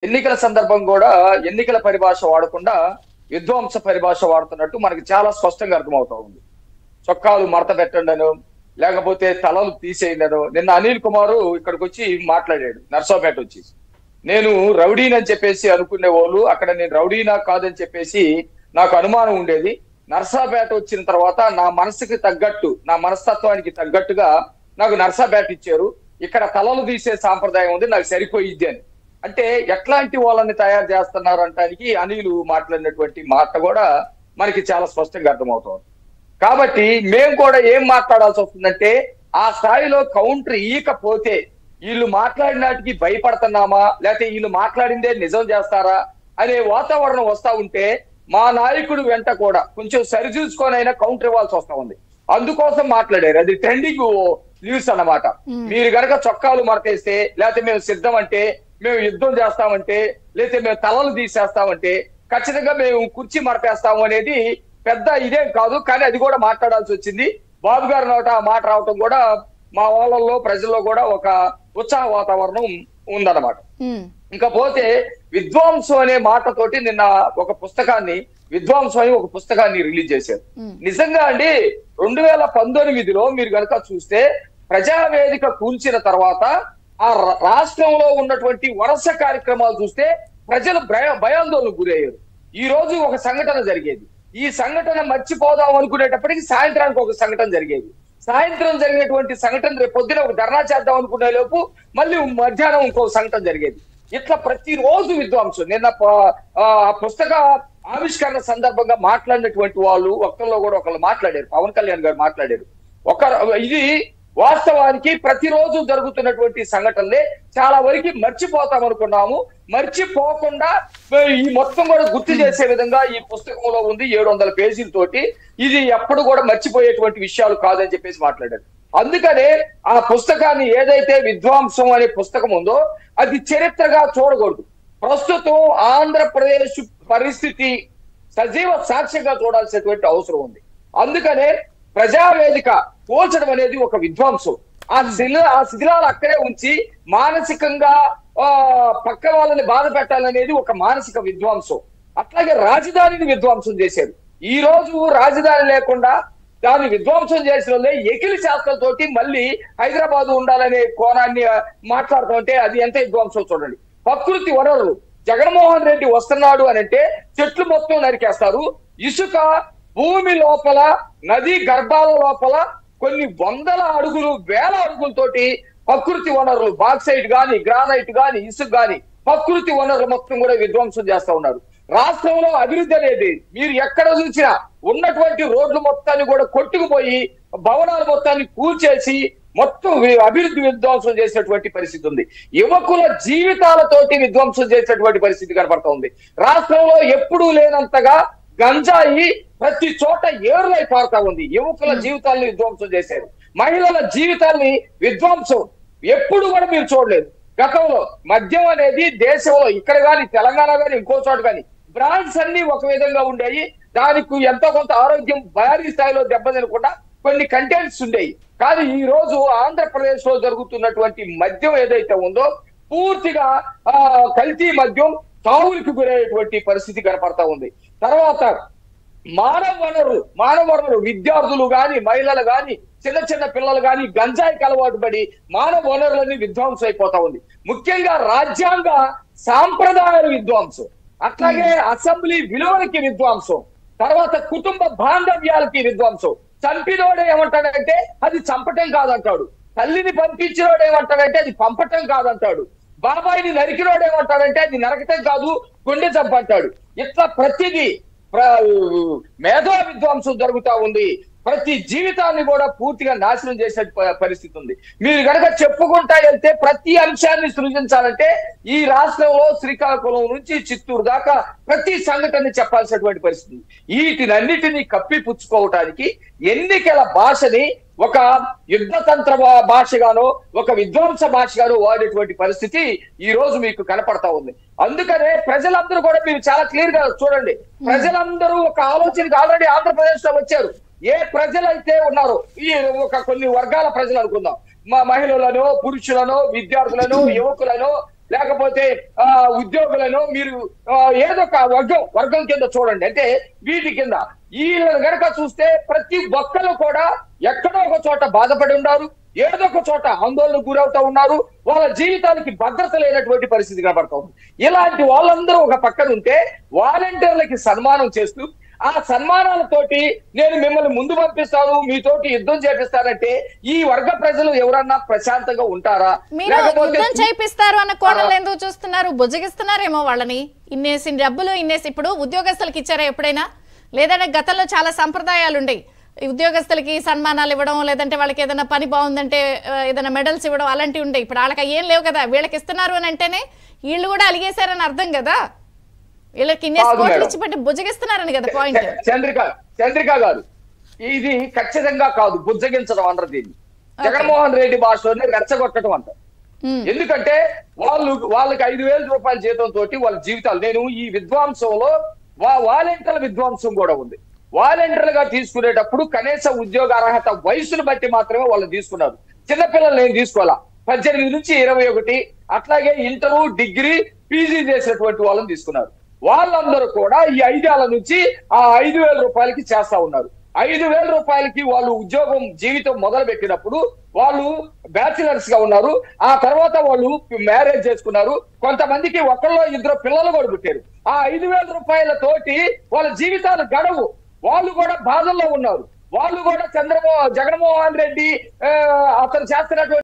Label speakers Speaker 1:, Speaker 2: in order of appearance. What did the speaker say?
Speaker 1: ఎన్నికల సందర్భం కూడా ఎన్నికల పరిభాష వాడకుండా విధ్వంస పరిభాష వాడుతున్నట్టు మనకి చాలా స్పష్టంగా అర్థమవుతా ఉంది. చొక్కాలు మడత పెట్టండను, లేకపోతే తలలు తీసేయండను. నిన్న అనిల్ కుమార్ ఇక్కడికి వచ్చి మాట్లాడాడు, నర్సాపేట వచ్చి. నేను రౌడీని అని చెప్పేసి అనుకునే వాళ్ళు అక్కడ నేను రౌడీనా కాదని చెప్పేసి నాకు అనుమానం ఉండేది. నర్సాపేట వచ్చిన తర్వాత నా మనసుకి తగ్గట్టు, నా మనస్తత్వానికి తగ్గట్టుగా నాకు నర్సాపేట ఇచ్చారు. ఇక్కడ తలలు తీసే సాంప్రదాయం ఉంది, నాకు సరిపోయిద్ది అని. అంటే ఎట్లాంటి వాళ్ళని తయారు చేస్తున్నారు అంటానికి అనిలు మాట్లాడినటువంటి మాట కూడా మనకి చాలా స్పష్టంగా అర్థమవుతుంది. కాబట్టి మేము కూడా ఏం మాట్లాడాల్సి వస్తుందంటే, ఆ స్థాయిలో కౌంటర్ ఇయకపోతే వీళ్ళు మాట్లాడినాటికి భయపడుతున్నామా, లేకపోతే వీళ్ళు మాట్లాడిందే నిజం చేస్తారా అనే వాతావరణం వస్తా ఉంటే మా నాయకుడు వెంట కూడా కొంచెం సరిచూసుకొనైనా కౌంటర్ ఇవ్వాల్సి వస్తా ఉంది. అందుకోసం మాట్లాడారు. అది ట్రెండింగ్ న్యూస్ అన్నమాట. మీరు గనక చొక్కాలు మడతేస్తే, లేకపోతే మేము సిద్ధం అంటే, మేము యుద్ధం చేస్తామంటే, లేకపోతే మేము తలలు తీసేస్తామంటే ఖచ్చితంగా మేము కుర్చీ మడతేస్తాము అనేది పెద్ద ఇదేం కాదు. కానీ అది కూడా మాట్లాడాల్సి వచ్చింది. బాబు గారి నోట ఆ మాట రావటం కూడా మా వాళ్ళల్లో, ప్రజల్లో కూడా ఒక ఉత్సాహ వాతావరణం ఉందన్నమాట. ఇంకపోతే విద్వాంసం అనే మాటతోటి నిన్న ఒక పుస్తకాన్ని, విద్వాంసం అని ఒక పుస్తకాన్ని రిలీజ్ చేశారు. నిజంగా అండి 2019లో మీరు కనుక చూస్తే ప్రజావేదిక కూల్చిన తర్వాత ఆ రాష్ట్రంలో ఉన్నటువంటి వరుస కార్యక్రమాలు చూస్తే ప్రజలు భయాందోళనకు గురయ్యారు. ఈ రోజు ఒక సంఘటన జరిగేది. ఈ సంఘటన మర్చిపోదాం అనుకునేటప్పటికి సాయంత్రానికి ఒక సంఘటన జరిగేది. సాయంత్రం జరిగినటువంటి సంఘటన రేపు పొద్దున ఒక ధర్నా చేద్దాం అనుకునే లోపు మళ్ళీ మధ్యాహ్నం ఇంకో సంఘటన జరిగేది. ఇట్లా ప్రతిరోజు విద్వాంసం. నిన్న పుస్తక ఆవిష్కరణ సందర్భంగా మాట్లాడినటువంటి వాళ్ళు ఒక్కరిలో కూడా ఒకళ్ళు మాట్లాడారు. పవన్ కళ్యాణ్ గారు మాట్లాడారు. ఇది వాస్తవానికి ప్రతిరోజు జరుగుతున్నటువంటి సంఘటనలే. చాలా వరకు మర్చిపోతాం అనుకున్నాము, మర్చిపోకుండా ఈ మొత్తం కూడా గుర్తు చేసే విధంగా ఈ పుస్తకంలో ఉంది. 700 పేజీలతోటి. ఇది ఎప్పుడు కూడా మర్చిపోయేటువంటి విషయాలు కాదని చెప్పేసి మాట్లాడారు. అందుకనే ఆ పుస్తకాన్ని, ఏదైతే విద్వాంసం అనే పుస్తకం ఉందో, అది చరిత్రగా చూడకూడదు. ప్రస్తుతం ఆంధ్రప్రదేశ్ పరిస్థితి సజీవ సాక్ష్యంగా చూడాల్సినటువంటి అవసరం ఉంది. అందుకనే ప్రజావేదిక పోల్చడం అనేది ఒక విధ్వంసం. ఆ శిథిలాలు అక్కడే ఉంచి మానసికంగా పక్క వాళ్ళని బాధ పెట్టాలనేది ఒక మానసిక విధ్వంసం. అట్లాగే రాజధానిని విధ్వంసం చేశారు. ఈ రోజు రాజధాని లేకుండా దాన్ని విధ్వంసం చేసిన ఎకిలి శాస్త్రాలతోటి మళ్ళీ హైదరాబాద్ ఉండాలనే కోణాన్ని మాట్లాడుతుంటే అది ఎంత విధ్వంసం చూడండి. ప్రకృతి వనరులు, జగన్మోహన్ రెడ్డి వస్తున్నాడు అని అంటే చెట్లు మొత్తం నరికేస్తారు. ఇసుక భూమి లోపల, నదీ గర్భాల లోపల కొన్ని వందల అడుగులు, వేల అడుగులతోటి ప్రకృతి వనరులు, బాక్సైట్ గాని, గ్రానైట్ గాని, ఇసుక గాని, ప్రకృతి వనరులు మొత్తం కూడా విధ్వంసం చేస్తా ఉన్నారు. రాష్ట్రంలో అభివృద్ధి అనేది మీరు ఎక్కడ చూసినా ఉన్నటువంటి రోడ్లు మొత్తాన్ని కూడా కొట్టుకుపోయి, భవనాల మొత్తాన్ని కూల్చేసి మొత్తం అభివృద్ధి విధ్వంసం చేసినటువంటి పరిస్థితి ఉంది. యువకుల జీవితాలతోటి విధ్వంసం చేసినటువంటి పరిస్థితి కనపడతా ఉంది. రాష్ట్రంలో ఎప్పుడూ లేనంతగా గంజాయి ప్రతి చోట ఏరులై పారుతా ఉంది. యువకుల జీవితాలను విధ్వంసం చేశారు. మహిళల జీవితాల్ని విధ్వంసం ఎప్పుడు కూడా మీరు చూడలేదు. గతంలో మద్యం అనేది దేశంలో ఇక్కడ కానీ, తెలంగాణ కానీ, ఇంకో చోట కానీ బ్రాండ్స్ అన్ని ఒక విధంగా ఉండేవి. దానికి ఎంతో కొంత ఆరోగ్యం భారీ స్థాయిలో దెబ్బతినకుండా కొన్ని కంటెంట్స్ ఉండేవి. కానీ ఈ రోజు ఆంధ్రప్రదేశ్ లో జరుగుతున్నటువంటి మద్యం ఏదైతే ఉందో పూర్తిగా కల్తీ మద్యం తావులకు గురయ్యేటువంటి పరిస్థితి కనపడతా ఉంది. తర్వాత మానవ వనరులు విద్యార్థులు గాని, మహిళలు గాని, చిన్న చిన్న పిల్లలు గాని గంజాయికి అలవాటు పడి మానవ వనరులన్నీ విధ్వంసం అయిపోతా ఉంది. ముఖ్యంగా రాజ్యాంగ సాంప్రదాయాల విధ్వంసం, అట్లాగే అసెంబ్లీ విలువలకి విధ్వంసం, తర్వాత కుటుంబ బాంధవ్యాలకి విధ్వంసం. చంపినోడు ఏమంటాడంటే అది చంపటం కాదంటాడు. తల్లిని పంపించినోడు ఏమంటాడంటే అది పంపటం కాదంటాడు. బాబాయిని నరికినోడు ఏమంటాడంటే అది నరకటం కాదు, గుండె చంపంటాడు. ఇట్లా ప్రతిదీ మేధా విధ్వంసం జరుగుతా ఉంది. ప్రతి జీవితాన్ని కూడా పూర్తిగా నాశనం చేసే పరిస్థితి ఉంది. మీరు కనుక చెప్పుకుంటా వెళ్తే ప్రతి అంశాన్ని సృజించాలంటే ఈ రాష్ట్రంలో శ్రీకాకుళం నుంచి చిత్తూరు దాకా ప్రతి సంఘటనని చెప్పాల్సినటువంటి పరిస్థితి. వీటినన్నిటినీ కప్పిపుచ్చుకోవటానికి ఎన్నికల భాషని ఒక యుద్ధతంత్ర భాషగానో, ఒక విధ్వంస భాషగానో వాడేటువంటి పరిస్థితి ఈ రోజు మీకు కనపడతా ఉంది. అందుకనే ప్రజలందరూ కూడా మీరు చాలా క్లియర్ గా చూడండి. ప్రజలందరూ ఒక ఆలోచనకి ఆల్రెడీ ఆంధ్రప్రదేశ్ లో వచ్చారు. ఏ ప్రజలైతే ఉన్నారో, ఈ ఒక కొన్ని వర్గాల ప్రజలు అనుకుందాం, మహిళలను, పురుషులను, విద్యార్థులను, యువకులను, లేకపోతే ఉద్యోగులను మీరు ఏదో ఒక వర్గం కింద చూడండి. అంటే వీటి కింద వీళ్ళని గనక చూస్తే ప్రతి ఒక్కరు కూడా ఎక్కడో ఒక చోట బాధపడి ఉన్నారు, ఏదో ఒక చోట ఆందోళనకు గురవుతా ఉన్నారు, వాళ్ళ జీవితానికి భద్రత లేనటువంటి పరిస్థితి కనబడతా ఉంది. ఇలాంటి వాళ్ళందరూ ఒక పక్కన ఉంటే వాలంటీర్లకి సన్మానం చేస్తూ ఆ సన్మానాలతోటి నేను మిమ్మల్ని ముందు పంపిస్తాను, మీతోటి యుద్ధం చేపిస్తానంటే ఈ వర్గ ప్రజలు ఎవరన్నా ప్రశాంతంగా ఉంటారా?
Speaker 2: యుద్ధం చేపిస్తారు అన్న కోణంలో ఎందుకు చూస్తున్నారు? బుజ్జగిస్తున్నారేమో వాళ్ళని. ఇన్నేసి డబ్బులు ఇప్పుడు ఉద్యోగస్తులకు ఇచ్చారా ఎప్పుడైనా? లేదంటే గతంలో చాలా సంప్రదాయాలు ఉండేవి, ఉద్యోగస్తులకి సన్మానాలు ఇవ్వడం, లేదంటే వాళ్ళకి ఏదైనా పని బాగుందంటే ఏదైనా మెడల్స్ ఇవ్వడం, అలాంటివి ఉండేవి. ఇప్పుడు వాళ్ళకి ఏం లేవు కదా, వీళ్ళకి ఇస్తున్నారు అని అంటేనే వీళ్ళు కూడా అలిగేశారని అర్థం కదా. వీళ్ళకి ఇన్నేసి కోట్లు ఇచ్చి పెట్టి బుజ్జగిస్తున్నారని కదా పాయింట్.
Speaker 1: చంద్రిక గారు, ఇది ఖచ్చితంగా కాదు బుజ్జగించడం అన్నది. దీన్ని జగన్మోహన్ రెడ్డి భాషలోనే రెచ్చగొట్టడం అంటారు. ఎందుకంటే వాళ్ళకి 5,000 రూపాయల జీతంతో వాళ్ళ జీవితాలు, నేను ఈ విద్వాంసంలో వాలంటీర్ల విద్వాంసం కూడా ఉంది. వాలంటీర్లుగా తీసుకునేటప్పుడు కనీస ఉద్యోగ అర్హత వయసును బట్టి మాత్రమే వాళ్ళు తీసుకున్నారు. చిన్నపిల్లలు నేను తీసుకోవాలా, 18 నుంచి 21, అట్లాగే ఇంటరు, డిగ్రీ, పీజీ చేసినటువంటి వాళ్ళని తీసుకున్నారు. వాళ్ళందరూ కూడా ఈ 5 ఏళ్ల నుంచి ఆ 5,000 రూపాయలకి చేస్తా ఉన్నారు. 5,000 రూపాయలకి వాళ్ళు ఉద్యోగం జీవితం మొదలు పెట్టినప్పుడు వాళ్ళు బ్యాచిలర్స్ గా ఉన్నారు. ఆ తర్వాత వాళ్ళు మ్యారేజ్ చేసుకున్నారు. కొంతమందికి ఒకళ్ళో ఇద్దరు పిల్లలు కూడా పుట్టారు. ఆ 5,000 రూపాయలతోటి వాళ్ళ జీవితాలు గడవు. వాళ్ళు కూడా బాధల్లో ఉన్నారు. వాళ్ళు కూడా జగన్మోహన్ రెడ్డి అతను చేస్తున్నటువంటి